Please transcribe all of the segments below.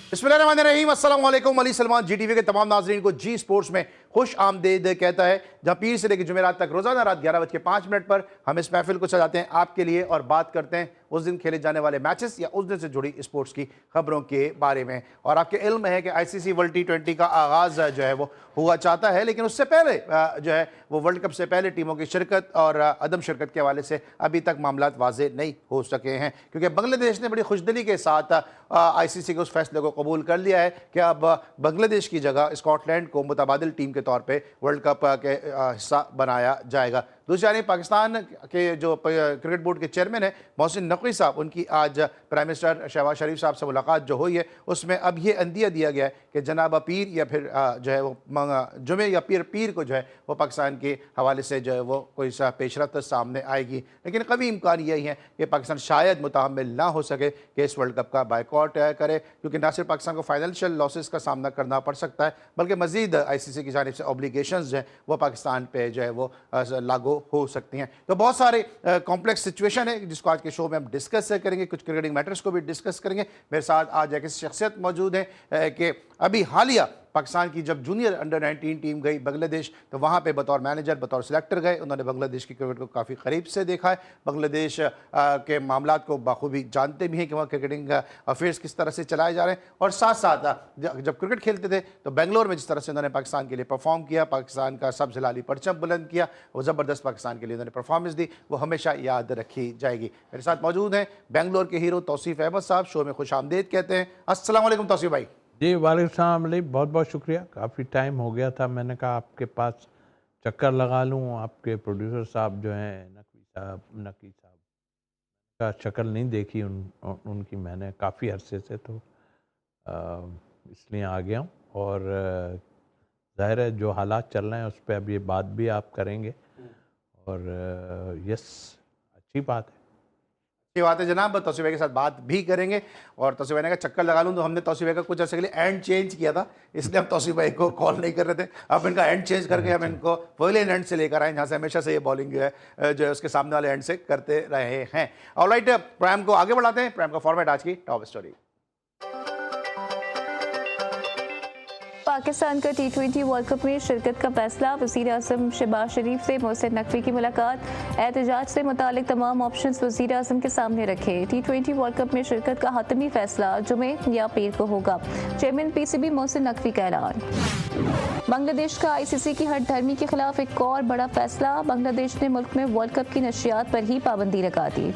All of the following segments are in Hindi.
बिस्मिल्लाहिर्रहमानिर्रहीम, अस्सलाम वालेकुम। अली सलमान जी टीवी के तमाम नाजरीन को जी स्पोर्ट्स में खुश आमदीद कहता है, जहां पीर से लेकर जुमेरात तक रोजाना रात 11:05 पर हम इस महफिल को सजाते हैं आपके लिए और बात करते हैं उस दिन खेले जाने वाले मैचेस या उस दिन से जुड़ी स्पोर्ट्स की खबरों के बारे में। और आपके इल्म है कि आईसीसी वर्ल्ड T20 का आगाज़ जो है वो हुआ चाहता है, लेकिन उससे पहले जो है वो वर्ल्ड कप से पहले टीमों की शिरकत और अदम शिरकत के हवाले से अभी तक मामला वाज़ेह नहीं हो सके हैं, क्योंकि बांग्लादेश ने बड़ी खुशदिली के साथ आईसीसी के उस फैसले को कबूल कर लिया है कि अब बांग्लादेश की जगह स्कॉटलैंड को मुतबादिल टीम के तौर पे वर्ल्ड कप के हिस्सा बनाया जाएगा। दूसरी जानिब पाकिस्तान के जो क्रिकेट बोर्ड के चेयरमैन हैं मोहसिन नकवी साहब, उनकी आज प्राइम मिनिस्टर शहबाज शरीफ साहब से मुलाकात जो हुई है उसमें अब ये अंदिया दिया गया है कि जनाब पीर या फिर जो है वो जुमे या पीर को जो है वो पाकिस्तान के हवाले से जो है वो कोई सा पेशरफ्त सामने आएगी, लेकिन कभी इम्कान यही है कि पाकिस्तान शायद मुतहम्मिल ना हो सके कि इस वर्ल्ड कप का बायकॉट करे, क्योंकि ना सिर्फ पाकिस्तान को फाइनेंशियल लॉसेस का सामना करना पड़ सकता है बल्कि मजीद आईसीसी की जानिब से ऑब्लिगेशंस जो है वो पाकिस्तान पे जो है वो लागू हो सकती हैं। तो बहुत सारे कॉम्प्लेक्स सिचुएशन है जिसको आज के शो में हम डिस्कस करेंगे, कुछ क्रिकेटिंग मैटर्स को भी डिस्कस करेंगे। मेरे साथ आज एक शख्सियत मौजूद है कि अभी हालिया पाकिस्तान की जब जूनियर अंडर 19 टीम गई बांग्लादेश तो वहाँ पे बतौर मैनेजर बतौर सिलेक्टर गए, उन्होंने बांग्लादेश की क्रिकेट को काफ़ी करीब से देखा है, बांग्लादेश के मामलात को बाखूबी जानते भी हैं कि वहाँ क्रिकेटिंग अफेयर्स किस तरह से चलाए जा रहे हैं। और साथ साथ जब क्रिकेट खेलते थे तो बेंगलोर में जिस तरह से उन्होंने पाकिस्तान के लिए परफॉर्म किया, पाकिस्तान का सब हिलाली परचम बुलंद किया, वो ज़बरदस्त पाकिस्तान के लिए उन्होंने परफॉर्मेंस दी, वो हमेशा याद रखी जाएगी। मेरे साथ मौजूद हैं बेंगलोर के हीरो तौसीफ अहमद साहब, शो में खुश आमदीद कहते हैं। अस्सलाम वालेकुम तौसीफ भाई। जी वालेकुम सलाम अली, बहुत बहुत शुक्रिया। काफ़ी टाइम हो गया था, मैंने कहा आपके पास चक्कर लगा लूँ। आपके प्रोड्यूसर साहब जो हैं नकी साहब का शक्ल नहीं देखी उनकी मैंने काफ़ी अरसे से, तो इसलिए आ गया हूँ। और ज़ाहिर है जो हालात चल रहे हैं उस पर अब ये बात भी आप करेंगे और यस अच्छी बात है। अच्छी बात है जनाब, तौसीफ भाई के साथ बात भी करेंगे। और तौसीफ भाई ने कहा चक्कर लगा लूँ, तो हमने तौसीफ भाई का कुछ अर्से के लिए एंड चेंज किया था, इसलिए हम तौसीफ भाई को कॉल नहीं कर रहे थे। अब इनका एंड चेंज करके हम इनको पहले एंड से लेकर आए, जहाँ से हमेशा से ये बॉलिंग जो है उसके सामने वाले एंड से करते रहे हैं। ऑलराइट, प्रोग्राम को आगे बढ़ाते हैं। प्रोग्राम का फॉर्मेट आज की टॉप स्टोरी। पाकिस्तान का T20 वर्ल्ड कप में शिरकत का फैसला, वज़ीर आज़म शहबाज शरीफ से मोहसिन नकवी की मुलाकात, एहतजाज से मुतालिक तमाम ऑप्शंस वज़ीर आज़म के सामने रखे। T20 वर्ल्ड कप में शिरकत का हतमी फैसला जुमे या पीर को होगा, चेयरमैन PCB मोहसिन नकवी का ऐलान। बांग्लादेश का आईसीसी की हट धर्मी के खिलाफ एक और बड़ा फैसला, बांग्लादेश ने मुल्क में वर्ल्ड कप की नशियात पर ही पाबंदी लगा दी।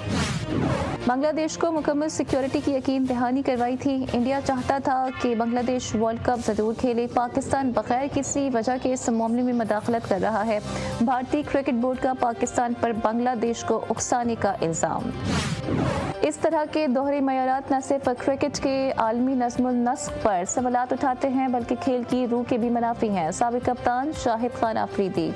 बांग्लादेश को मुकम्मल सिक्योरिटी की यकीन दहानी करवाई थी, इंडिया चाहता था कि बांग्लादेश वर्ल्ड कप जरूर खेले, पाकिस्तान बगैर किसी वजह के इस मामले में मदाखलत कर रहा है। भारतीय क्रिकेट बोर्ड का पाकिस्तान पर बांग्लादेश को उकसाने का इल्ज़ाम। इस तरह के दोहरे मयारात न सिर्फ क्रिकेट के आलमी नज़्मुल नस्क पर सवालात उठाते हैं बल्कि खेल की रूह के भी मुनाफी हैं। साबिक कप्तान शाहिद खान आफरीदी।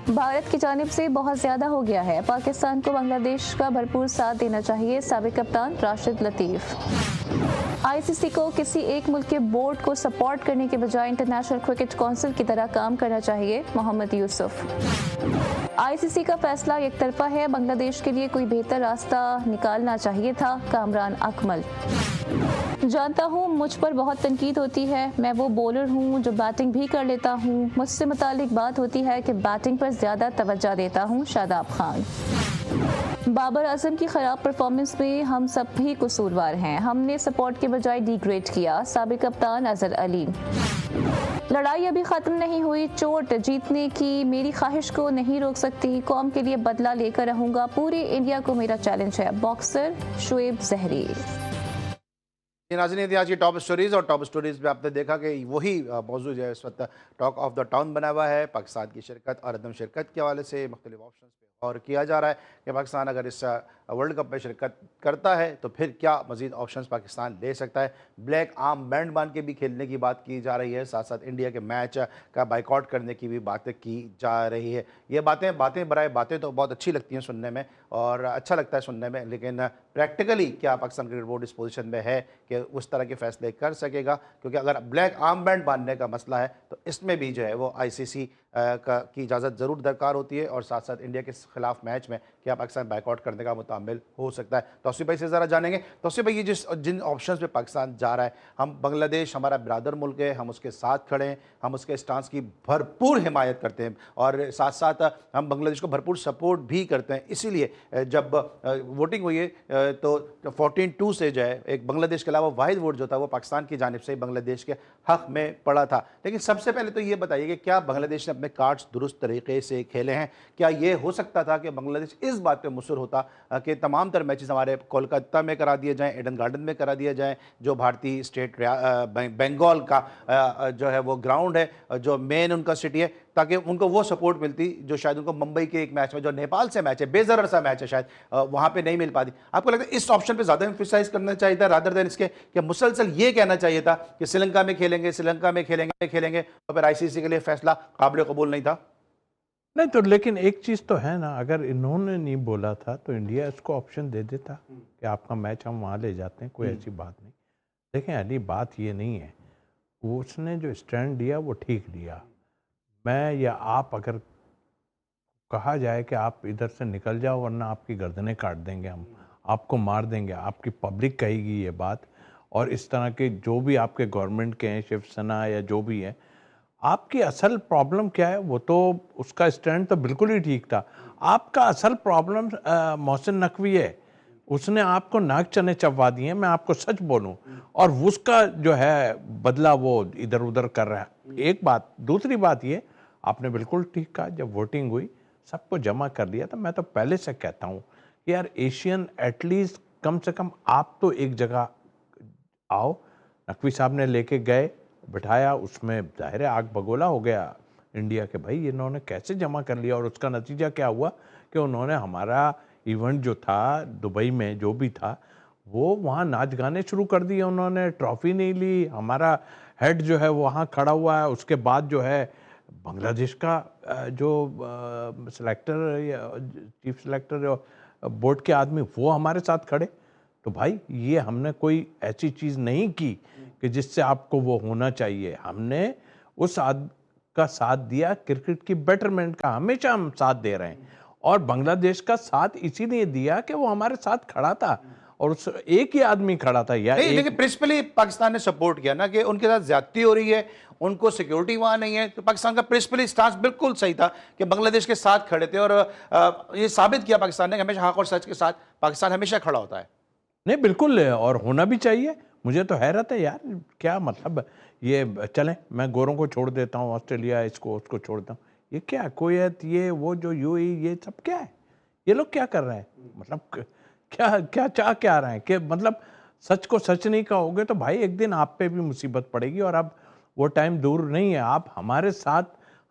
भारत की जानिब से बहुत ज्यादा हो गया है, पाकिस्तान को बांग्लादेश का भरपूर साथ देना चाहिए, साबिक कप्तान राशिद लतीफ। आईसीसी को किसी एक मुल्क के बोर्ड को सपोर्ट करने के बजाय इंटरनेशनल क्रिकेट काउंसिल की तरह काम करना चाहिए, मोहम्मद यूसुफ। आईसीसी का फैसला एक तरफा है, बांग्लादेश के लिए कोई बेहतर रास्ता निकालना चाहिए था, कामरान अकमल। जानता हूँ मुझ पर बहुत तनकीद होती है, मैं वो बॉलर हूँ जो बैटिंग भी कर लेता हूँ, मुझसे मुतालिक बात होती है कि बैटिंग पर ज़्यादा तवज्जो देता हूँ, शादाब खान। बाबर आजम की खराब परफॉर्मेंस में हम सब भी कसूरवार हैं, हमने सपोर्ट के बजाय डिग्रेड किया, साबिक कप्तान अजहर अली। लड़ाई अभी ख़त्म नहीं हुई, चोट जीतने की मेरी ख्वाहिश को नहीं रोक सकती, कौम के लिए बदला लेकर रहूँगा, पूरे इंडिया को मेरा चैलेंज है, बॉक्सर शुएब ज़हरी। नाज़रीन, आज की टॉप स्टोरीज़ और टॉप स्टोरीज़ में आपने देखा कि वही मौजूद जो है इस वक्त टॉक ऑफ द टाउन बना हुआ है, पाकिस्तान की शिरकत और अदम शिरकत के हवाले से मुख्तलिफ ऑप्शन पे और किया जा रहा है कि पाकिस्तान अगर इस वर्ल्ड कप में शिरकत करता है तो फिर क्या मज़ीद ऑप्शंस पाकिस्तान ले सकता है। ब्लैक आर्म बैंड बांध के भी खेलने की बात की जा रही है, साथ साथ इंडिया के मैच का बाइकआउट करने की भी बातें की जा रही है। ये बातें बराए बातें तो बहुत अच्छी लगती हैं सुनने में और अच्छा लगता है सुनने में, लेकिन प्रैक्टिकली क्या पाकिस्तान क्रिकेट बोर्ड इस पोजीशन में है कि उस तरह के फैसले कर सकेगा, क्योंकि अगर ब्लैक आर्म बैंड बांधने का मसला है तो इसमें भी जो है वो आईसीसी की इजाज़त ज़रूर दरकार होती है और साथ साथ इंडिया के खिलाफ मैच में क्या पाकिस्तान बाइकआउट करने का शामिल हो सकता है। तौसीफ भाई से ज़रा जानेंगे। तौसीफ भाई, ये जिन ऑप्शन पे पाकिस्तान जा रहा है, हम बांग्लादेश हमारा बिरादर मुल्क है, हम उसके साथ खड़े हैं, हम उसके स्टांस की भरपूर हिमायत करते हैं और साथ साथ हम बांग्लादेश को भरपूर सपोर्ट भी करते हैं। इसीलिए जब वोटिंग हुई है तो 14-2 से जो है एक बांग्लादेश के अलावा वाहिद वोट जो था वो पाकिस्तान की जानिब से बांग्लादेश के हक में पड़ा था। लेकिन सबसे पहले तो ये बताइए कि क्या बांग्लादेश ने अपने कार्ड्स दुरुस्त तरीके से खेले हैं? क्या ये हो सकता था कि बांग्लादेश इस बात पे मुसर होता कि तमाम तर मैचेस हमारे कोलकाता में करा दिए जाएं, एडन गार्डन में करा दिया जाए, जो भारतीय स्टेट बंगाल का जो है वो ग्राउंड है, जो मेन उनका सिटी है, ताकि उनको वो सपोर्ट मिलती जो शायद उनको मुंबई के एक मैच में, जो नेपाल से मैच है, बेजरर सा मैच है, शायद वहां पे नहीं मिल पाती। आपको लगता है इस ऑप्शन पे ज्यादा एम्फेसाइज करना चाहिए था रादर देन इसके कि मुसलसल ये कहना चाहिए था कि श्रीलंका में खेलेंगे, श्रीलंका में खेलेंगे और फिर आईसीसी के लिए फैसला काबिल कबूल नहीं था? नहीं तो लेकिन एक चीज़ तो है ना, अगर इन्होंने नहीं बोला था तो इंडिया इसको ऑप्शन दे देता कि आपका मैच हम वहाँ ले जाते हैं, कोई ऐसी बात नहीं। देखें अली, बात ये नहीं है, उसने जो स्टैंड लिया वो ठीक लिया। मैं या आप अगर कहा जाए कि आप इधर से निकल जाओ वरना आपकी गर्दनें काट देंगे, हम आपको मार देंगे, आपकी पब्लिक कहेगी ये बात, और इस तरह के जो भी आपके गवर्नमेंट के हैं, शिवसेना या जो भी है, आपकी असल प्रॉब्लम क्या है? वो तो उसका स्टैंड तो बिल्कुल ही ठीक था। आपका असल प्रॉब्लम मोहसिन नकवी है, उसने आपको नाक चने चबवा दिए, मैं आपको सच बोलूं, और उसका जो है बदला वो इधर उधर कर रहा है। एक बात। दूसरी बात ये, आपने बिल्कुल ठीक कहा, जब वोटिंग हुई सबको जमा कर लिया था। मैं तो पहले से कहता हूँ कि यार एशियन एटलीस्ट कम से कम आप तो एक जगह आओ। नकवी साहब ने लेके गए, बिठाया, उसमें जाहिर है आग बगोला हो गया इंडिया के, भाई इन्होंने कैसे जमा कर लिया। और उसका नतीजा क्या हुआ कि उन्होंने हमारा इवेंट जो था दुबई में, जो भी था, वो वहाँ नाच गाने शुरू कर दिए उन्होंने, ट्रॉफी नहीं ली, हमारा हेड जो है वहाँ खड़ा हुआ है। उसके बाद जो है बांग्लादेश का जो सिलेक्टर या चीफ सिलेक्टर बोर्ड के आदमी, वो हमारे साथ खड़े। तो भाई ये हमने कोई ऐसी चीज़ नहीं की कि जिससे आपको वो होना चाहिए। हमने उस का साथ दिया, क्रिकेट की बेटरमेंट का हमेशा हम साथ दे रहे हैं, और बांग्लादेश का साथ इसीलिए दिया कि वो हमारे साथ खड़ा था, और उस एक ही आदमी खड़ा था यार। लेकिन प्रिंसिपली पाकिस्तान ने सपोर्ट किया ना कि उनके साथ ज्यादती हो रही है, उनको सिक्योरिटी वहां नहीं है, तो पाकिस्तान का प्रिंसिपली स्टांस बिल्कुल सही था कि बांग्लादेश के साथ खड़े थे, और ये साबित किया पाकिस्तान ने हमेशा हक और सच के साथ पाकिस्तान हमेशा खड़ा होता है। नहीं बिल्कुल, और होना भी चाहिए। मुझे तो हैरत है यार, क्या मतलब ये चलें मैं गोरों को छोड़ देता हूँ, ऑस्ट्रेलिया इसको उसको छोड़ देता हूँ, ये क्या कुवैत, ये वो जो यूएई, ये सब क्या है? ये लोग क्या कर रहे हैं? मतलब क्या क्या चाह क्या रहे हैं कि मतलब सच को सच नहीं कहोगे तो भाई एक दिन आप पे भी मुसीबत पड़ेगी, और अब वो टाइम दूर नहीं है। आप हमारे साथ,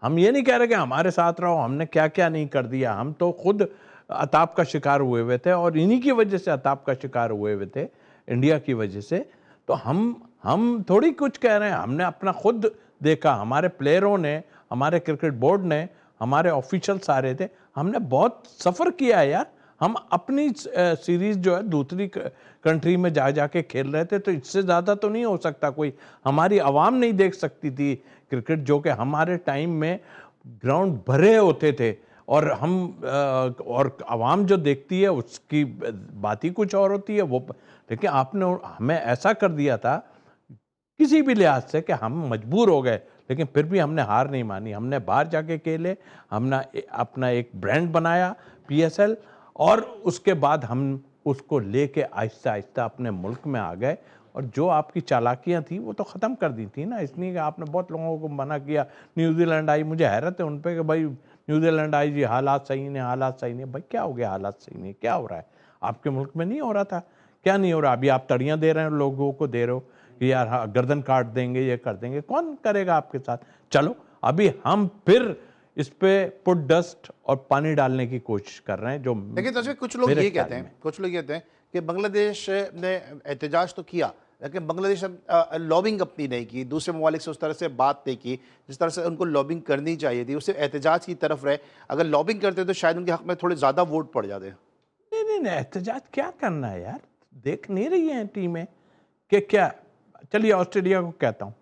हम ये नहीं कह रहे कि हमारे साथ रहो, हमने क्या क्या नहीं कर दिया, हम तो खुद अताप का शिकार हुए हुए थे, और इन्हीं की वजह से अताप का शिकार हुए हुए थे, इंडिया की वजह से। तो हम थोड़ी कुछ कह रहे हैं, हमने अपना खुद देखा, हमारे प्लेयरों ने, हमारे क्रिकेट बोर्ड ने, हमारे ऑफिशियल सारे थे, हमने बहुत सफ़र किया है यार। हम अपनी सीरीज़ जो है दूसरी कंट्री में जा जाके खेल रहे थे, तो इससे ज़्यादा तो नहीं हो सकता कोई। हमारी आवाम नहीं देख सकती थी क्रिकेट, जो कि हमारे टाइम में ग्राउंड भरे होते थे, और हम और आवाम जो देखती है उसकी बात ही कुछ और होती है वो। लेकिन आपने हमें ऐसा कर दिया था किसी भी लिहाज से कि हम मजबूर हो गए, लेकिन फिर भी हमने हार नहीं मानी। हमने बाहर जाके खेले, हमने अपना एक ब्रांड बनाया PSL, और उसके बाद हम उसको लेके आहिस्ता आहिस्ता अपने मुल्क में आ गए, और जो आपकी चालाकियां थी वो तो ख़त्म कर दी थी ना। इसलिए कि आपने बहुत लोगों को मना किया, न्यूजीलैंड आई, मुझे हैरत है उन पर कि भाई न्यूजीलैंड आई जी, हालात सही नहीं, हालात सही नहीं। भाई क्या हो गया, हालात सही नहीं, क्या हो रहा है? आपके मुल्क में नहीं हो रहा था? क्या नहीं हो रहा? अभी आप तड़ियाँ दे रहे हैं, लोगों को दे रहे हो कि यार हाँ गर्दन काट देंगे, ये कर देंगे। कौन करेगा आपके साथ? चलो अभी हम फिर इस पे पुट डस्ट और पानी डालने की कोशिश कर रहे हैं। जो लेकिन तो कुछ लोग ये कहते हैं कि बांग्लादेश ने एहतजाज तो किया, लेकिन बांग्लादेश लॉबिंग अपनी नहीं की, दूसरे ममालिक से उस तरह से बात नहीं की जिस तरह से उनको लॉबिंग करनी चाहिए थी, उससे एहतजाज की तरफ रहे। अगर लॉबिंग करते तो शायद उनके हक में थोड़े ज़्यादा वोट पड़ जाते। नहीं, एहतजाज क्या करना है यार? देख नहीं रही हैं टीमें कि क्या? चलिए ऑस्ट्रेलिया को कहता हूँ,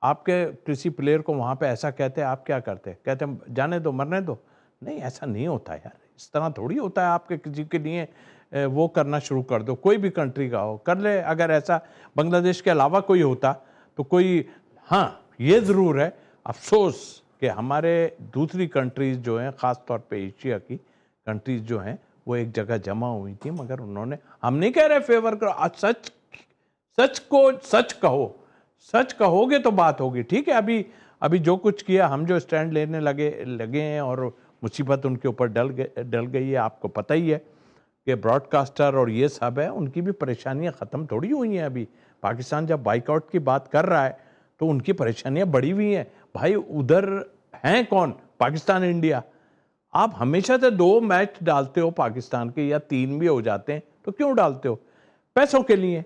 आपके किसी प्लेयर को वहाँ पे ऐसा कहते हैं, आप क्या करते? कहते हैं जाने दो, मरने दो। नहीं, ऐसा नहीं होता यार, इस तरह थोड़ी होता है। आपके किसी के लिए वो करना शुरू कर दो, कोई भी कंट्री का हो कर ले। अगर ऐसा बांग्लादेश के अलावा कोई होता तो कोई, हाँ ये ज़रूर है अफसोस कि हमारे दूसरी कंट्रीज़ जो हैं, ख़ास तौर पे एशिया की कंट्रीज़ जो हैं, वो एक जगह जमा हुई थी, मगर उन्होंने, हम नहीं कह रहे फेवर करो, आज सच कहो, सच कहोगे तो बात होगी। ठीक है, अभी जो कुछ किया, हम जो स्टैंड लेने लगे हैं और मुसीबत उनके ऊपर डल गई है, आपको पता ही है कि ब्रॉडकास्टर और ये सब है, उनकी भी परेशानियां ख़त्म थोड़ी हुई हैं। अभी पाकिस्तान जब बाइकआउट की बात कर रहा है तो उनकी परेशानियां बढ़ी हुई हैं। भाई उधर हैं कौन? पाकिस्तान इंडिया। आप हमेशा से 2 मैच डालते हो पाकिस्तान के, या 3 भी हो जाते हैं, तो क्यों डालते हो? पैसों के लिए,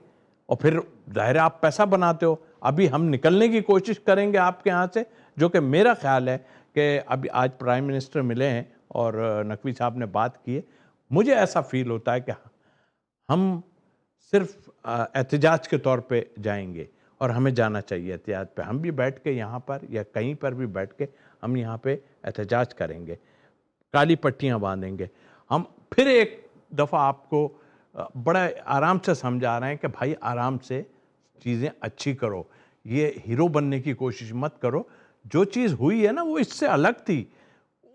और फिर जाहिर आप पैसा बनाते हो। अभी हम निकलने की कोशिश करेंगे आपके यहाँ से, जो कि मेरा ख्याल है कि अभी आज प्राइम मिनिस्टर मिले हैं और नकवी साहब ने बात की है, मुझे ऐसा फील होता है कि हम सिर्फ एहतजाज के तौर पे जाएंगे, और हमें जाना चाहिए एहतजाज पे। हम भी बैठ के यहाँ पर या कहीं पर भी बैठ के हम यहाँ पे एहतजाज करेंगे, काली पट्टियाँ बांधेंगे। हम फिर एक दफ़ा आपको बड़ा आराम से समझा रहे हैं कि भाई आराम से चीज़ें अच्छी करो, ये हीरो बनने की कोशिश मत करो। जो चीज़ हुई है ना वो इससे अलग थी,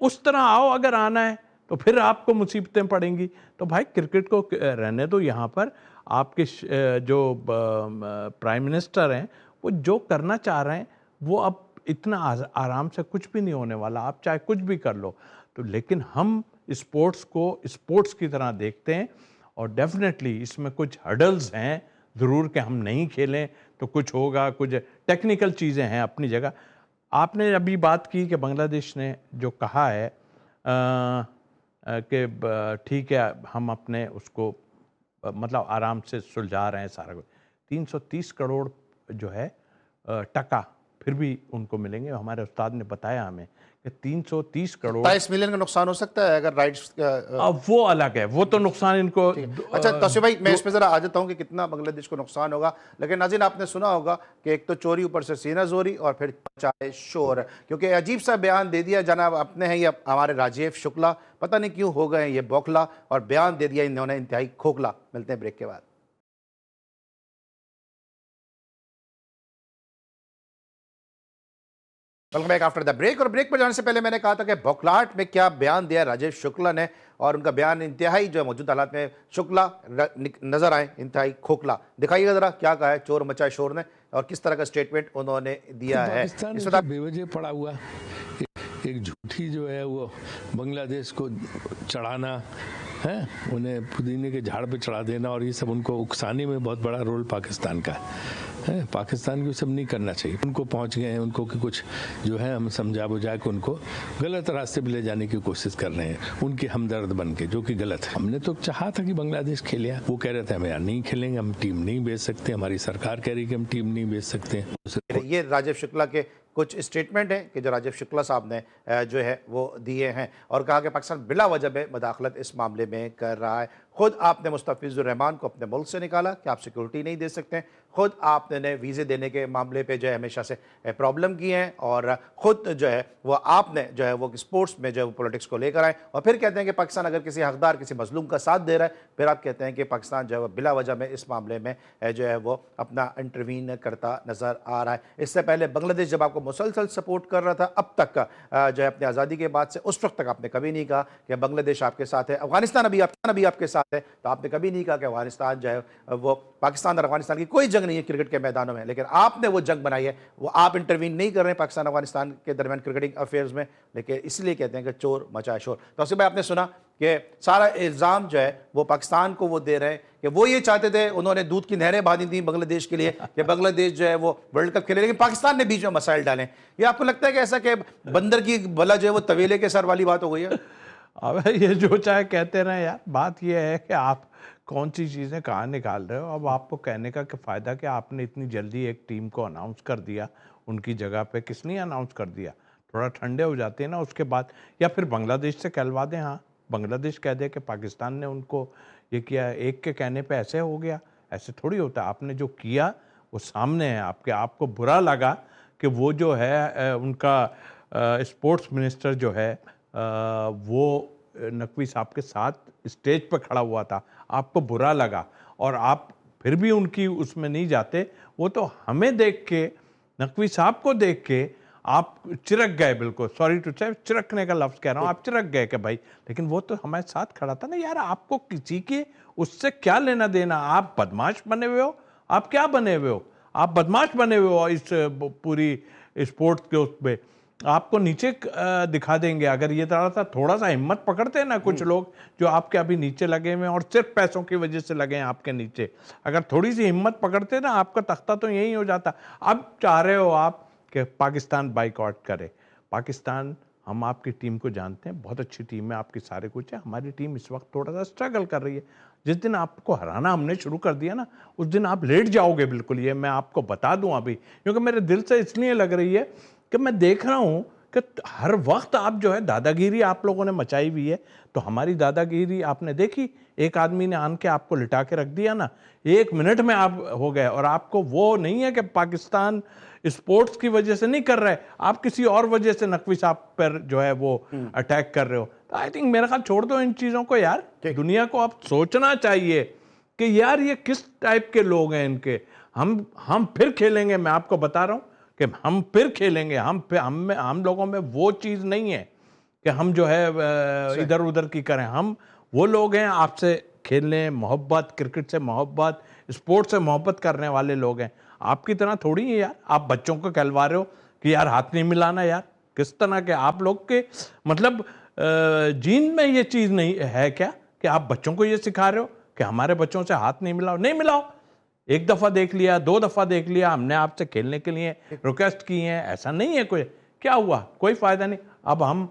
उस तरह आओ। अगर आना है तो फिर आपको मुसीबतें पड़ेंगी। तो भाई क्रिकेट को रहने दो यहाँ पर। आपके जो प्राइम मिनिस्टर हैं वो जो करना चाह रहे हैं वो अब इतना आराम से कुछ भी नहीं होने वाला, आप चाहे कुछ भी कर लो। तो लेकिन हम स्पोर्ट्स को स्पोर्ट्स की तरह देखते हैं, और डेफिनेटली इसमें कुछ हर्डल्स हैं ज़रूर कि हम नहीं खेलें तो कुछ होगा, कुछ टेक्निकल चीज़ें हैं अपनी जगह। आपने अभी बात की कि बांग्लादेश ने जो कहा है कि ठीक है हम अपने उसको मतलब आराम से सुलझा रहे हैं सारा कुछ। 330 करोड़ जो है टका फिर भी उनको मिलेंगे। हमारे उस्ताद ने बताया हमें कि 330 करोड़ 27 मिलियन का नुकसान हो सकता है अगर राइट्स अब वो अलग है, वो तो नुकसान इनको। अच्छा तौसीफ भाई, मैं इसमें जरा आ जाता हूँ कि कितना बांग्लादेश को नुकसान होगा। लेकिन नाज़रीन आपने सुना होगा कि एक तो चोरी, ऊपर से सीना जोरी, और फिर चाहे शोर, क्योंकि अजीब सा बयान दे दिया जनाब अपने हैं ये हमारे राजीव शुक्ला, पता नहीं क्यों हो गए ये बौखला, और बयान दे दिया इन्होंने इंतहाई खोखला। मिलते हैं ब्रेक के बाद। Welcome back after the break. और ब्रेक पर जाने से पहले मैंने कहा था कि बौखलाहट में क्या बयान दिया राजीव शुक्ला ने, और उनका बयान इंतहाई जो मौजूदा हालात में शुक्ला नजर आए इंतहाई खोखला। दिखाइएगा जरा क्या कहा है चोर मचाए शोर ने, और किस तरह का स्टेटमेंट उन्होंने दिया है। इस बेवजह पड़ा हुआ एक झूठी जो है वो बांग्लादेश को चढ़ाना है, उन्हें पुदीने के झाड़ पे चढ़ा देना, और ये सब उनको उकसाने में बहुत बड़ा रोल पाकिस्तान का है। पाकिस्तान को सब नहीं करना चाहिए। उनको पहुंच गए हैं, उनको कि कुछ जो है हम समझा बुझा के उनको गलत रास्ते पे ले जाने की कोशिश कर रहे हैं, उनके हमदर्द बन के, जो कि गलत है। हमने तो चाहा था कि बांग्लादेश खेले, वो कह रहे थे हम यार नहीं खेलेंगे, हम टीम नहीं भेज सकते, हमारी सरकार कह रही कि हम टीम नहीं भेज सकते। ये राजीव शुक्ला के कुछ स्टेटमेंट हैं कि जो राजीव शुक्ला साहब ने जो है वो दिए हैं, और कहा कि पाकिस्तान बिला वजह में मदाखलत इस मामले में कर रहा है। खुद आपने मुस्तफिजुर रहमान को अपने मुल्क से निकाला कि आप सिक्योरिटी नहीं दे सकते। खुद आपने वीज़े देने के मामले पे जो है हमेशा से प्रॉब्लम की है, और ख़ुद जो है वो आपने जो है वो स्पोर्ट्स में जो है वो पॉलिटिक्स को लेकर आए, और फिर कहते हैं कि पाकिस्तान अगर किसी हकदार, किसी मजलूम का साथ दे रहा है, फिर आप कहते हैं कि पाकिस्तान जो है वो बिला वजह में इस मामले में जो है वो अपना इंटरवीन करता नज़र आ रहा है। इससे पहले बांग्लादेश जब आपको मुसलसल सपोर्ट कर रहा था, अब तक का जो है अपनी आज़ादी के बाद से, उस वक्त तक आपने कभी नहीं कहा कि बांग्लादेश आपके साथ है, अफगानिस्तान अभी आपके साथ है, तो आपने कभी नहीं कहा कि अफगानिस्तान जो है वो, पाकिस्तान और अफगानिस्तान की कोई जंग नहीं है क्रिकेट के मैदानों में, लेकिन आपने वो जंग बनाई है। वो आप इंटरवीन नहीं कर रहे हैं पाकिस्तान अफगानिस्तान के दरमियान क्रिकेटिंग अफेयर्स में, लेकिन इसलिए कहते हैं कि चोर मचाए शोर। तो उसके बाद आपने सुना कि सारा इल्ज़ाम जो है वो पाकिस्तान को वो दे रहे हैं कि वो ये चाहते थे, उन्होंने दूध की नहरें बांधी थी बांग्लादेश के लिए कि बांग्लादेश जो है वो वर्ल्ड कप खेले, लेकिन पाकिस्तान ने बीच में मसाइल डाले। ये आपको लगता है कि ऐसा कि बंदर की भला जो है वो तवेले के सर वाली बात हो गई है? अब ये जो चाहे कहते रहे यार, बात ये है कि आप कौन सी चीज़ें कहाँ निकाल रहे हो। अब आपको कहने का क्या फ़ायदा कि आपने इतनी जल्दी एक टीम को अनाउंस कर दिया, उनकी जगह पे किसने अनाउंस कर दिया? थोड़ा ठंडे हो जाते हैं ना उसके बाद, या फिर बांग्लादेश से कहलवा दें। हाँ, बांग्लादेश कह दे कि पाकिस्तान ने उनको ये किया, एक के कहने पे ऐसे हो गया, ऐसे थोड़ी होता। आपने जो किया वो सामने है आपके। आपको बुरा लगा कि वो जो है उनका स्पोर्ट्स मिनिस्टर जो है वो नकवी साहब के साथ स्टेज पर खड़ा हुआ था, आपको बुरा लगा और आप फिर भी उनकी उसमें नहीं जाते, वो तो हमें देख के, नकवी साहब को देख के आप चिरक गए। बिल्कुल सॉरी टू से, चिरकने का लफ्ज़ कह रहा हूँ, आप चिरक गए कि भाई, लेकिन वो तो हमारे साथ खड़ा था ना यार। आपको किसी के उससे क्या लेना देना? आप बदमाश बने हुए हो, आप क्या बने हुए हो? आप बदमाश बने हुए हो इस पूरी स्पोर्ट्स के उस पे, आपको नीचे दिखा देंगे। अगर ये थोड़ा सा हिम्मत पकड़ते हैं ना कुछ लोग जो आपके अभी नीचे लगे हुए हैं और सिर्फ पैसों की वजह से लगे हैं आपके नीचे, अगर थोड़ी सी हिम्मत पकड़ते ना, आपका तख्ता तो यही हो जाता। अब चाह रहे हो आप कि पाकिस्तान बाइकआउट करे। पाकिस्तान, हम आपकी टीम को जानते हैं, बहुत अच्छी टीम है आपकी, सारे कुछ है। हमारी टीम इस वक्त थोड़ा सा स्ट्रगल कर रही है। जिस दिन आपको हराना हमने शुरू कर दिया ना, उस दिन आप लेट जाओगे बिल्कुल, ये मैं आपको बता दूं अभी, क्योंकि मेरे दिल से इसलिए लग रही है कि मैं देख रहा हूं कि हर वक्त आप जो है दादागिरी आप लोगों ने मचाई हुई है। तो हमारी दादागिरी आपने देखी, एक आदमी ने आन के आपको लिटा के रख दिया ना, 1 मिनट में आप हो गए। और आपको वो नहीं है कि पाकिस्तान स्पोर्ट्स की वजह से नहीं कर रहे, आप किसी और वजह से नकवी साहब पर जो है वो अटैक कर रहे हो। तो आई थिंक मेरा ख्याल छोड़ दो इन चीज़ों को यार। दुनिया को अब सोचना चाहिए कि यार ये किस टाइप के लोग हैं इनके। हम फिर खेलेंगे, मैं आपको बता रहा हूँ कि हम फिर खेलेंगे। हम लोगों में वो चीज़ नहीं है कि हम जो है इधर उधर की करें। हम वो लोग हैं, आपसे खेलने मोहब्बत, क्रिकेट से मोहब्बत, स्पोर्ट्स से मोहब्बत करने वाले लोग हैं। आपकी तरह थोड़ी है यार, आप बच्चों को कहलवा रहे हो कि यार हाथ नहीं मिलाना। यार किस तरह के आप लोग के, मतलब जीन में ये चीज़ नहीं है क्या कि आप बच्चों को ये सिखा रहे हो कि हमारे बच्चों से हाथ नहीं मिलाओ? नहीं मिलाओ। 1 दफ़ा देख लिया, 2 दफ़ा देख लिया, हमने आपसे खेलने के लिए रिक्वेस्ट की है, ऐसा नहीं है कोई। क्या हुआ? कोई फ़ायदा नहीं। अब हम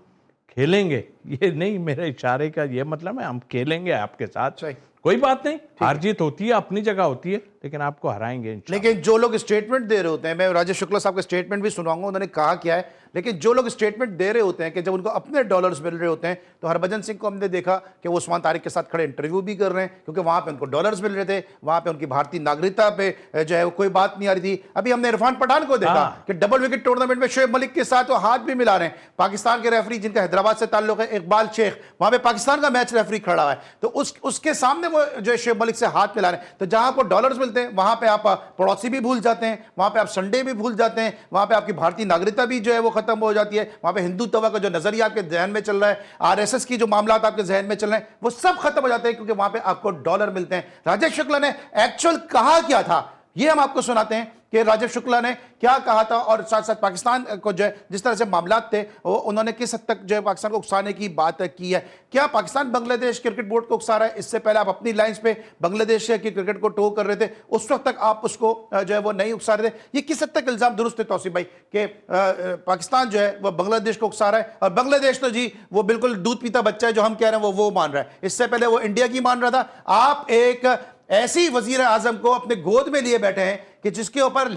खेलेंगे, ये नहीं मेरे इशारे का ये मतलब है, हम खेलेंगे आपके साथ। कोई बात नहीं, हार जीत होती है, अपनी जगह होती है, लेकिन आपको हराएंगे इंशाल्लाह। लेकिन जो लोग स्टेटमेंट दे रहे होते हैं, मैं राजेश शुक्ला साहब का स्टेटमेंट भी सुनाऊंगा, उन्होंने कहा क्या है, लेकिन जो लोग स्टेटमेंट दे रहे होते हैं कि जब उनको अपने डॉलर्स मिल रहे होते हैं, तो हरभजन सिंह को हमने देखा कि वो उस्मान तारिक के साथ खड़े इंटरव्यू भी कर रहे हैं, क्योंकि वहां पे उनको डॉलर्स मिल रहे थे, वहां पे उनकी भारतीय नागरिकता पे जो है वो कोई बात नहीं आ रही थी। अभी हमने इरफान पठान को देखा कि डबल विकेट टूर्नामेंट में शोएब मलिक के साथ वो हाथ भी मिला रहे हैं। पाकिस्तान के रेफरी जिनका हैदराबाद से ताल्लुक है, इकबाल शेख, वहां पे पाकिस्तान का मैच रेफरी खड़ा है, तो उसके सामने वो जो है शोएब मलिक से हाथ मिला रहे हैं। तो जहां आपको डॉलर्स मिलते हैं, वहां पे आप पड़ोसी भी भूल जाते हैं, वहां पे आप संडे भी भूल जाते हैं, वहां पे आपकी भारतीय नागरिकता भी जो है वो खत्म हो जाती है, वहां पे हिंदुत्व का जो नजरिया आपके जहन में चल रहा है, आरएसएस की जो मामला आपके जहन में चल रहे हैं, वो सब खत्म हो जाते हैं, क्योंकि वहां पे आपको डॉलर मिलते हैं। राजेश शुक्ला ने एक्चुअल कहा क्या था, ये हम आपको सुनाते हैं कि राजेश शुक्ला ने क्या कहा था, और साथ साथ पाकिस्तान को जो है जिस तरह से मामलात थे, वो उन्होंने किस हद तक जो है पाकिस्तान को उकसाने की बात की है। क्या पाकिस्तान बांग्लादेश क्रिकेट बोर्ड को उकसा रहा है? इससे पहले आप अपनी लाइंस पे बांग्लादेश की क्रिकेट को टो कर रहे थे, उस वक्त तक आप उसको जो है वो नहीं उकसा रहे थे। ये किस हद तक इल्जाम दुरुस्त है तौसीफ भाई कि पाकिस्तान जो है वो बांग्लादेश को उकसा रहा है, और बांग्लादेश तो जी वो बिल्कुल दूध पीता बच्चा है, जो हम कह रहे हैं वो मान रहा है। इससे पहले वो इंडिया की मान रहा था। आप एक ऐसी वजीर आजम को अपने गोद में लिए बैठे हैं कि जिसके ऊपर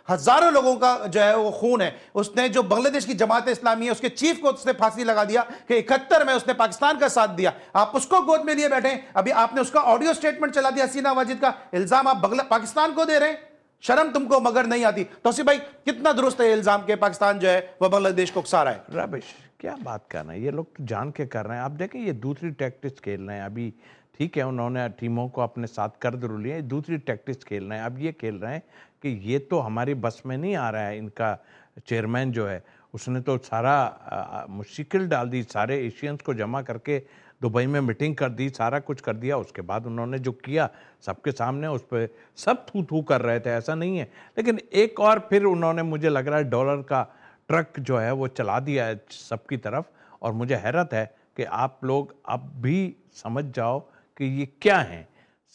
हजारों लोगों का जो है वो खून है। उसने जो बांग्लादेश की जमात इस्लामी है, उसके चीफ को उसने फांसी लगा दिया कि 71 में उसने पाकिस्तान का साथ दिया। आप उसको गोद में लिए बैठे हैं। अभी आपने उसका ऑडियो स्टेटमेंट चला दिया हसीना वाजिद का, इल्जाम आप पाकिस्तान को दे रहे हैं। शर्म तुमको मगर नहीं आती? तौसीफ भाई, कितना दुरुस्त है इल्जाम के पाकिस्तान जो है वह बांग्लादेश को उकसा रहा है? रबिश, क्या बात कर रहे हैं ये लोग, तो जान के कर रहे हैं। आप देखें, ये दूसरी टैक्टिक्स खेल रहे हैं अभी। ठीक है, उन्होंने टीमों को अपने साथ कर जरूर लिए, दूसरी टैक्टिक्स खेल रहे हैं। अब ये खेल रहे हैं कि ये तो हमारी बस में नहीं आ रहा है। इनका चेयरमैन जो है उसने तो सारा मुश्किल डाल दी, सारे एशियंस को जमा करके दुबई में मीटिंग कर दी, सारा कुछ कर दिया। उसके बाद उन्होंने जो किया सबके सामने, उस पर सब थू थू कर रहे थे, ऐसा नहीं है। लेकिन एक और फिर उन्होंने, मुझे लग रहा है, डॉलर का ट्रक जो है वो चला दिया है सबकी तरफ। और मुझे हैरत है कि आप लोग अब भी समझ जाओ कि ये क्या है।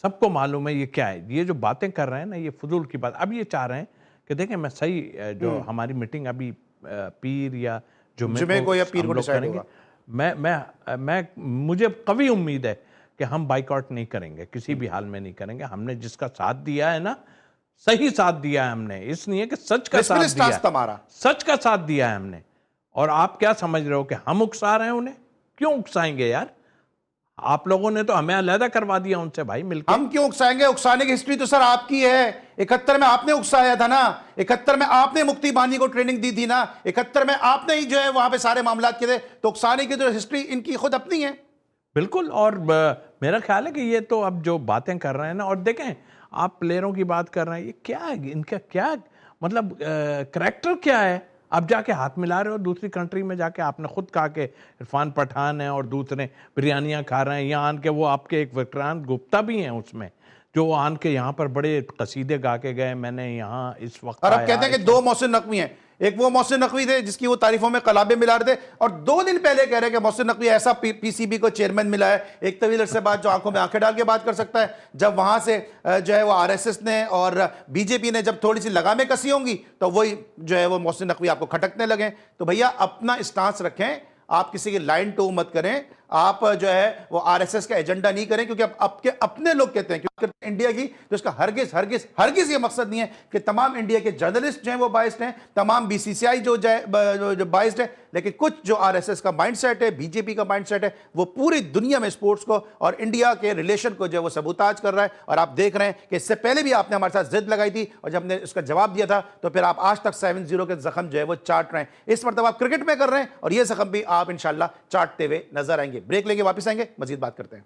सबको मालूम है ये क्या है। ये जो बातें कर रहे हैं ना, ये फजूल की बात। अब ये चाह रहे हैं कि देखें, मैं सही जो हमारी मीटिंग अभी पीर या जुमे को या पीर को डिसाइड होगा, मैं मुझे कवी उम्मीद है कि हम बाइकआउट नहीं करेंगे, किसी भी हाल में नहीं करेंगे। हमने जिसका साथ दिया है ना, सही साथ दिया है हमने, इसलिए कि सच का साथ दिया है, सच का साथ दिया है हमने। और आप क्या समझ रहे हो कि हम उकसा रहे हैं उन्हें? क्यों उकसाएंगे यार? आप लोगों ने तो हमें अलग करवा दिया उनसे भाई मिलकर। हम क्यों उकसाएंगे? उकसाने की हिस्ट्री तो सर आपकी है। 71 में आपने उकसाया था ना, 71 में आपने मुक्ति बानी को ट्रेनिंग दी थी ना, 71 में आपने ही जो है वहां पे सारे मामला किए थे। तो उकसाने की जो हिस्ट्री इनकी खुद अपनी है। बिल्कुल। और मेरा ख्याल है कि ये तो अब जो बातें कर रहे हैं ना, और देखें आप प्लेयरों की बात कर रहे हैं, ये क्या है, इनका क्या मतलब करैक्टर क्या है? आप जाके हाथ मिला रहे हो दूसरी कंट्री में जाके, आपने खुद कहा कि इरफान पठान है और दूसरे बिरयानियां खा रहे हैं, यहाँ आन के वो आपके एक विक्रांत गुप्ता भी हैं उसमें, जो आन के यहाँ पर बड़े कसीदे गा के गए, मैंने यहाँ इस वक्त और अब आया, कहते हैं कि दो मोहसिन नकवी हैं, एक वो मोहसिन नकवी थे जिसकी वो तारीफों में कलाबे मिला रहे थे, और 2 दिन पहले कह रहे हैं कि मोहसिन नकवी ऐसा पीसीबी को चेयरमैन मिला है एक तवील अरसे बाद जो आंखों में आंखें डाल के बात कर सकता है। जब वहां से जो है वो आरएसएस ने और बीजेपी ने जब थोड़ी सी लगामें कसी होंगी तो वही जो है वो मोहसिन नकवी आपको खटकने लगे। तो भैया अपना स्टांस रखें, आप किसी की लाइन टू मत करें, आप जो है वो आरएसएस का एजेंडा नहीं करें, क्योंकि अब आपके अपने लोग कहते हैं कि इंडिया की, तो इसका हरगिज हरगिज हरगिज ये मकसद नहीं है कि तमाम इंडिया के जर्नलिस्ट जो हैं वो बाइस्ड हैं, तमाम बीसीसीआई जो बाइस्ड है, लेकिन कुछ जो आरएसएस का माइंडसेट है, बीजेपी का माइंडसेट है, वो पूरी दुनिया में स्पोर्ट्स को और इंडिया के रिलेशन को जो है वो सबूताज कर रहा है। और आप देख रहे हैं कि इससे पहले भी आपने हमारे साथ जिद लगाई थी और जब हमने उसका जवाब दिया था तो फिर आप आज तक 7-0 के जख्म जो है वो चाट रहे हैं। इस मरतबा आप क्रिकेट में कर रहे हैं और ये जख्म भी आप इंशाल्लाह चाटते हुए नजर आएंगे। ब्रेक लेके वापस आएंगे, मजीद बात करते हैं।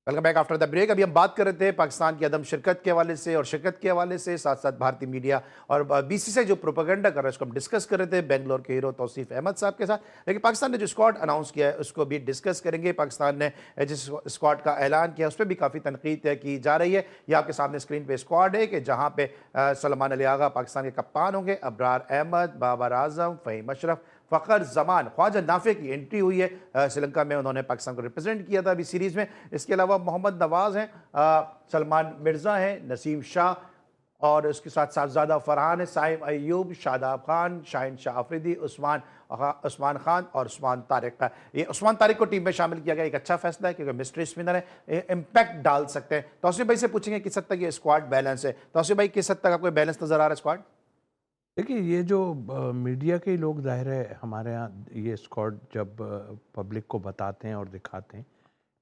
Welcome back after the break. अभी हम बात कर रहे थे पाकिस्तान की अदम शिरकत के हवाले से और शिरकत के हवाले से, साथ साथ भारतीय मीडिया और बीसीसीआई जो प्रोपेगेंडा कर रहा है उसको हम डिस्कस कर रहे थे बेंगलोर के हीरो तौसीफ अहमद साहब के साथ। लेकिन पाकिस्तान ने जो स्क्वाड अनाउंस किया है उसको भी डिस्कस करेंगे। पाकिस्तान ने जिस स्क्वाड का ऐलान किया उस पर भी काफ़ी तनकीद की जा रही है। ये आपके सामने स्क्रीन पर स्क्वाड है कि जहाँ पे सलमान अली आगा पाकिस्तान के कप्तान होंगे, अबरार अहमद, बाबर आजम, फ़हीम अशरफ, फ़खर जमान, ख्वाजा नाफे की एंट्री हुई है। श्रीलंका में उन्होंने पाकिस्तान को रिप्रेजेंट किया था अभी सीरीज़ में। इसके अलावा मोहम्मद नवाज़ हैं, सलमान मिर्ज़ा हैं, नसीम शाह और उसके साथ साहबजादा फरहान है, साइम अयूब, शादाब खान, शाहिन शाह अफरीदी, उस्मान खान और उस्मान तारिक का। ये उस्मान तारिक को टीम में शामिल किया गया, एक अच्छा फैसला है क्योंकि मिस्ट्री स्पिनर है, इम्पैक्ट डाल सकते हैं। तौसीफ भाई से पूछेंगे किस हद तक ये स्क्वाड बैलेंस है। तौसीफ भाई किस हद तक आपको बैलेंस नज़र आ रहा है स्क्वाड? देखिए ये जो मीडिया के लोग, जाहिर है हमारे यहाँ ये स्क्वाड जब पब्लिक को बताते हैं और दिखाते हैं,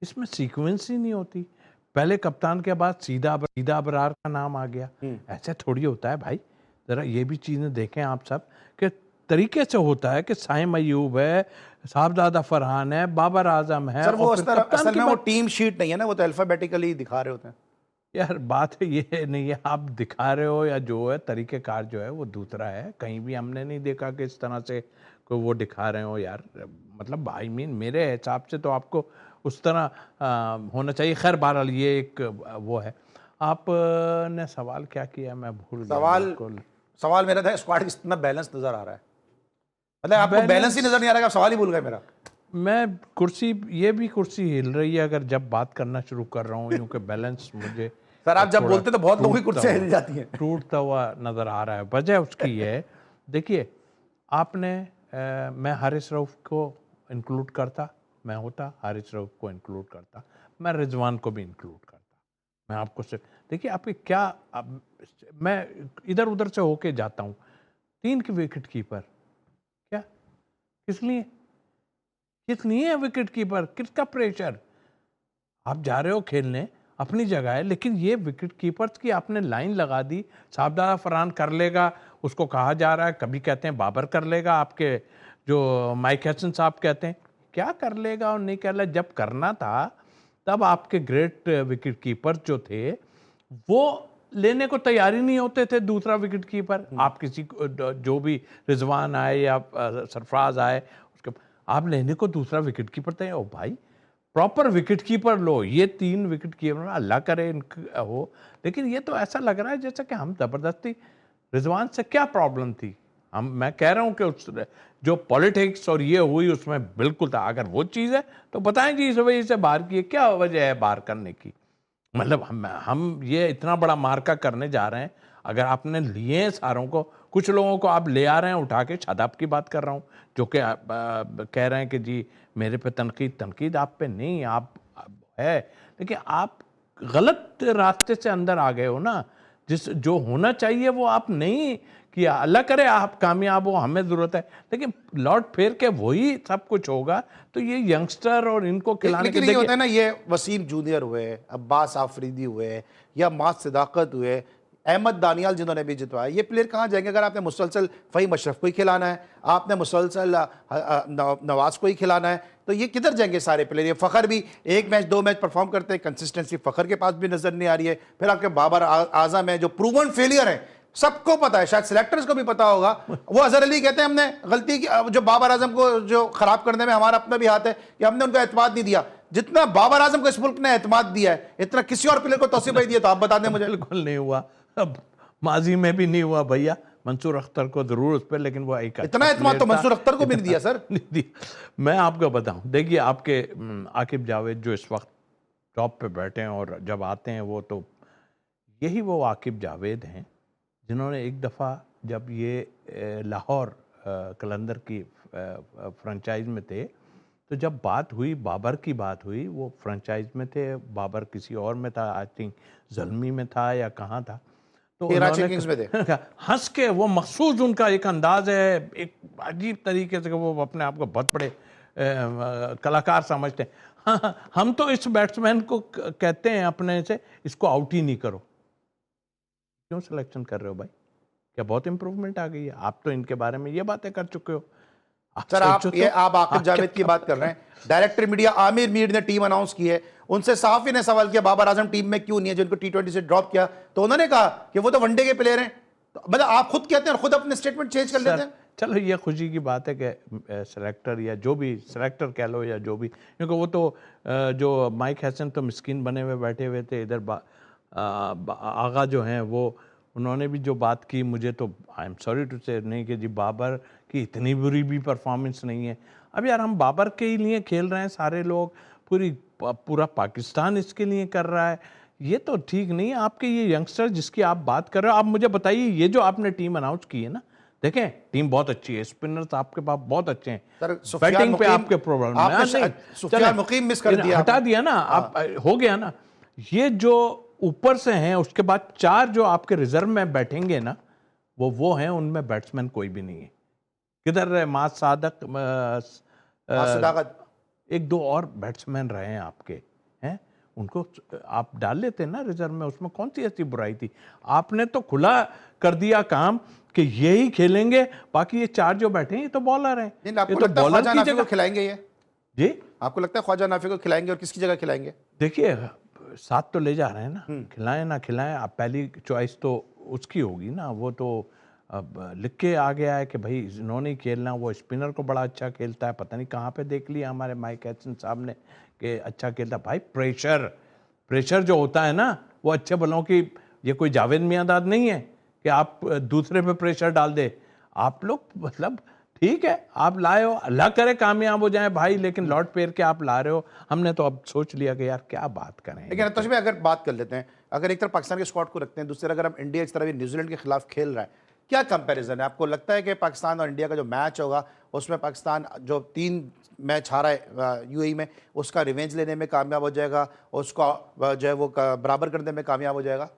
इसमें सीक्वेंस ही नहीं होती। पहले कप्तान के बाद सीधा अबरार का नाम आ गया, ऐसा थोड़ी होता है भाई। ज़रा ये भी चीज़ें देखें आप सब कि तरीके से होता है कि साइम अयूब है, साहबजादा फरहान है, बाबर आजम है। सर वो असल में वो टीम शीट नहीं है ना, वो तो अल्फाबेटिकली दिखा रहे होते हैं। यार बात है ये नहीं है आप दिखा रहे हो या जो है तरीक़ेकार जो है वो दूसरा है। कहीं भी हमने नहीं देखा कि इस तरह से कोई वो दिखा रहे हो यार। मतलब आई मीन मेरे हिसाब से तो आपको उस तरह होना चाहिए। खैर बहरहाल ये एक वो है। आपने सवाल क्या किया मैं भूल गया। सवाल मेरा था स्क्वाड कितना बैलेंस नजर आ रहा है, मतलब आपको बैलेंस ही नजर नहीं आ रहा है, सवाल ही भूल गए मेरा। मैं कुर्सी, ये भी कुर्सी हिल रही है अगर जब बात करना शुरू कर रहा हूँ, क्योंकि बैलेंस मुझे सर आप जब बोलते तो बहुत लोगों की कुर्सियां हिल जाती हैं। टूटता हुआ नज़र आ रहा है। वजह उसकी है, देखिए आपने मैं हारिस रऊफ को इंक्लूड करता, मैं होता हारिस रऊफ को इंक्लूड करता, मैं रिजवान को भी इंक्लूड करता। मैं आपको से देखिए आपके क्या मैं इधर उधर से होके जाता हूँ। 3 विकेट कीपर, क्या किस लिए है विकेट कीपर? किसका प्रेशर? आप जा रहे हो खेलने, अपनी जगह है, लेकिन ये विकेट कीपर्स की आपने लाइन लगा दी। साहबजादा फरहान कर लेगा उसको कहा जा रहा है, कभी कहते हैं बाबर कर लेगा, आपके जो माइक हैसन साहब कहते हैं क्या कर लेगा और नहीं कर लेगा। जब करना था तब आपके ग्रेट विकेट कीपर जो थे वो लेने को तैयारी नहीं होते थे दूसरा विकेट कीपर। आप किसी जो भी रिजवान आए या सरफराज आए उसके आप लेने को दूसरा विकेट कीपर तैयार हो। भाई प्रॉपर विकेट कीपर लो। ये 3 विकेट कीपर अल्लाह करे हो, लेकिन ये तो ऐसा लग रहा है जैसे कि हम जबरदस्ती। रिजवान से क्या प्रॉब्लम थी? मैं कह रहा हूँ कि उस जो पॉलिटिक्स और ये हुई उसमें बिल्कुल था। अगर वो चीज़ है तो बताएं जी इस वजह से बाहर की है, क्या वजह है बाहर करने की? मतलब हम ये इतना बड़ा मार्का करने जा रहे हैं, अगर आपने लिए हैं सारों को, कुछ लोगों को आप ले आ रहे हैं उठा के। शादाब की बात कर रहा हूँ जो कि कह रहे हैं कि जी मेरे पे तनकीद आप पे नहीं, आप है, लेकिन आप गलत रास्ते से अंदर आ गए हो ना। जो होना चाहिए वो आप नहीं किया। अल्लाह करे आप कामयाब हो, हमें ज़रूरत है, लेकिन लौट फेर के वही सब कुछ होगा। तो ये यंगस्टर और इनको खिलाने के लिए होता है ना, ये वसीम जूनियर हुए, अब्बास आफरीदी हुए या मास सदाकत हुए, अहमद दानियाल जिन्होंने भी जितवाया, ये प्लेयर कहाँ जाएंगे अगर आपने मुसलसल फ़हीम अशरफ को ही खिलाना है, आपने मुसलसल नवाज को ही खिलाना है, तो ये किधर जाएंगे सारे प्लेयर? ये फ़खर भी 1 मैच 2 मैच परफॉर्म करते हैं, कंसिस्टेंसी फ़खर के पास भी नज़र नहीं आ रही है। फिर आपके बाबर आजम है जो प्रूवन फेलियर है, सबको पता है, शायद सिलेक्टर्स को भी पता होगा। वो अजहर अली कहते हैं हमने गलती की, जो बाबर आजम को जो खराब करने में हमारा अपना भी हाथ है कि हमने उनको एतमाद नहीं दिया। जितना बाबर आजम को इस मुल्क ने एतमाद दिया है, इतना किसी और प्लेयर को तौसीफ नहीं दिया। तो आप बता दें मुझे। बिल्कुल नहीं हुआ, अब माजी में भी नहीं हुआ भैया। मंसूर अख्तर को जरूर उस पर, लेकिन वो एक इतना एतमाद तो मंसूर अख्तर को भी नहीं दिया सर। नहीं दिया। मैं आपको बताऊं, देखिए आपके आकिब जावेद जो इस वक्त टॉप पे बैठे हैं और जब आते हैं वो, तो यही वो आकिब जावेद हैं जिन्होंने एक दफ़ा जब ये लाहौर कलंदर की फ्रेंचाइज में थे, तो जब बात हुई, बाबर की बात हुई, वो फ्रेंचाइज में थे, बाबर किसी और में था, आई थिंक ज़ल्मी में था या कहाँ था, तो हंस के वो मखसूस उनका एक अंदाज है, एक अजीब तरीके से वो अपने आप को बहुत बड़े कलाकार समझते हैं। हाँ, हम तो इस बैट्समैन को कहते हैं अपने से, इसको आउट ही नहीं करो। क्यों सिलेक्शन कर रहे हो भाई? क्या बहुत इंप्रूवमेंट आ गई है? आप तो इनके बारे में ये बातें कर चुके हो। सर आप आकिब जावेद की बात कर रहे हैं। डायरेक्टर मीडिया आमिर मीर ने टीम अनाउंस की है, उनसे सहाफी ने सवाल किया बाबर आजम टीम में क्यों नहीं है, जिनको T20 से ड्रॉप किया, तो उन्होंने कहा कि वो तो वनडे के प्लेयर हैं। तो मतलब आप खुद कहते हैं, खुद अपने स्टेटमेंट चेंज कर लेते हैं। चलो ये खुशी की बात है कि सेलेक्टर या जो भी सेलेक्टर कह लो या जो भी, क्योंकि वो तो जो माइक हैसन तो मिस्किन बने हुए बैठे हुए थे, इधर आगा जो हैं वो, उन्होंने भी जो बात की, मुझे तो आई एम सॉरी टू से नहीं कि जी बाबर की इतनी बुरी भी परफॉर्मेंस नहीं है। अब यार हम बाबर के ही लिए खेल रहे हैं, सारे लोग, पूरा पाकिस्तान इसके लिए कर रहा है, ये तो ठीक नहीं है। आपके ये यंगस्टर जिसकी आप बात कर रहे हो, आप मुझे बताइए, ये जो आपने टीम अनाउंस की है ना, देखें टीम बहुत अच्छी है, स्पिनर्स आपके पास बहुत अच्छे हैं, बैटिंग पे आपके प्रॉब्लम हटा दिया ना, आप हो गया ना। ये जो ऊपर से हैं, उसके बाद 4 जो आपके रिजर्व में बैठेंगे ना, वो हैं, उनमें बैट्समैन कोई भी नहीं है। किधर रहे माज सादक, एक दो और बैट्समैन रहे हैं आपके, हैं, उनको आप डाल लेते ना रिजर्व में, उसमें कौन सी ऐसी बुराई थी? आपने तो खुला कर दिया काम कि यही खेलेंगे, बाकी ये 4 जो बैठे हैं ये तो बॉलर हैं। ये तो बॉलर की जगह खिलाएंगे ये जी? आपको लगता है ख्वाजा नाफी को खिलाएंगे और किसकी जगह खिलाएंगे? देखिए साथ तो ले जा रहे हैं ना, खिलाएं ना खिलाएं, आप पहली चॉइस तो उसकी होगी ना। वो तो अब लिख के आ गया है कि भाई इन्होंने ही खेलना, वो स्पिनर को बड़ा अच्छा खेलता है, पता नहीं कहाँ पे देख लिया हमारे माइक हैसन साहब ने कि अच्छा खेलता। भाई प्रेशर जो होता है ना, वो अच्छे बलों की, ये कोई जावेद मियांदाद नहीं है कि आप दूसरे पे प्रेशर डाल दे। आप लोग मतलब ठीक है, आप लाए हो, अल्लाह करे कामयाब हो जाए भाई, लेकिन लॉर्ड पेयर के आप ला रहे हो। हमने तो अब सोच लिया कि यार क्या बात करें। लेकिन तो अगर बात कर लेते हैं, अगर एक तरफ पाकिस्तान के स्क्वाड को रखते हैं, दूसरी तरफ अगर हम इंडिया इस तरह भी न्यूजीलैंड के खिलाफ खेल रहा है, क्या कंपैरिजन है? आपको लगता है कि पाकिस्तान और इंडिया का जो मैच होगा उसमें पाकिस्तान जो 3 मैच हारा है यूएई में, उसका रिवेंज लेने में कामयाब हो जाएगा, उसको जो है वो बराबर करने में कामयाब हो जाएगा?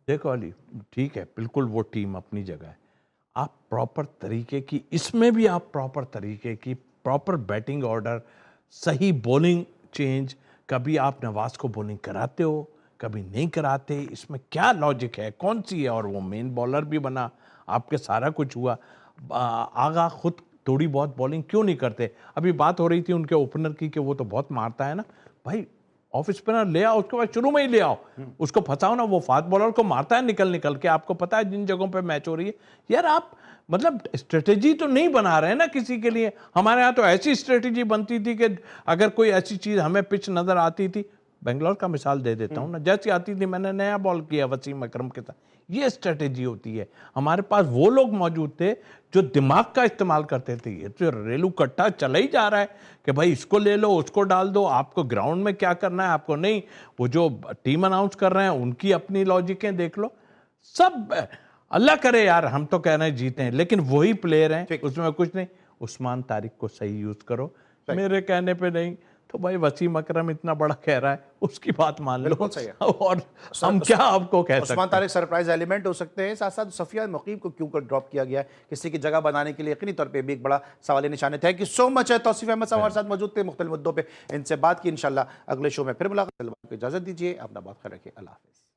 देखो अली, ठीक है, बिल्कुल वो टीम अपनी जगह है। आप प्रॉपर तरीके की, इसमें भी आप प्रॉपर तरीके की, प्रॉपर बैटिंग ऑर्डर, सही बॉलिंग चेंज, कभी आप नवाज को बॉलिंग कराते हो, कभी नहीं कराते, इसमें क्या लॉजिक है, कौन सी है? और वो मेन बॉलर भी बना, आपके सारा कुछ हुआ। आगा खुद थोड़ी बहुत बॉलिंग क्यों नहीं करते? अभी बात हो रही थी उनके ओपनर की कि वो तो बहुत मारता है ना, भाई ऑफ स्पिनर ले आओ, उसके बाद शुरू में ही ले आओ, उसको फंसाओ ना, वो फास्ट बॉलर को मारता है निकल के, आपको पता है जिन जगहों पे मैच हो रही है। यार आप मतलब स्ट्रेटेजी तो नहीं बना रहे हैं ना किसी के लिए। हमारे यहाँ तो ऐसी स्ट्रेटेजी बनती थी कि अगर कोई ऐसी चीज़ हमें पिच नज़र आती थी, बेंगलोर का मिसाल दे देता हूँ ना, जैसी आती थी मैंने नया बॉल किया वसीम अकरम के साथ, ये स्ट्रेटेजी होती है। हमारे पास वो लोग मौजूद थे जो दिमाग का इस्तेमाल करते थे। ये तो रेलू कट्टा चला ही जा रहा है कि भाई इसको ले लो, उसको डाल दो, आपको ग्राउंड में क्या करना है आपको नहीं। वो जो टीम अनाउंस कर रहे हैं उनकी अपनी लॉजिकें देख लो, सब अल्लाह करे यार, हम तो कह रहे हैं जीते हैं, लेकिन वही प्लेयर हैं, उसमें कुछ नहीं। उस्मान तारिक को सही यूज करो, मेरे कहने पे नहीं तो भाई वसीम अकरम इतना बड़ा कह रहा है, उसकी बात मान लो। और हम क्या आपको कह सकते हैं? उस्मान तारिक सरप्राइज एलिमेंट हो सकते हैं। साथ साथ सफिया मुकीम को क्यों कर ड्रॉप किया गया, किसी की जगह बनाने के लिए, यकीनी तौर पे भी एक बड़ा सवाल निशान है। Thank you so much. Tauseef Ahmed साहब हमारे साथ मौजूद थे, मुख्तलिफ मुद्दों पर इनसे बात की। इंशाल्लाह अगले शो में फिर मुलाकात। इजाजत दीजिए, अपना बहुत ख्याल रखिए, अल्लाह हाफिज़।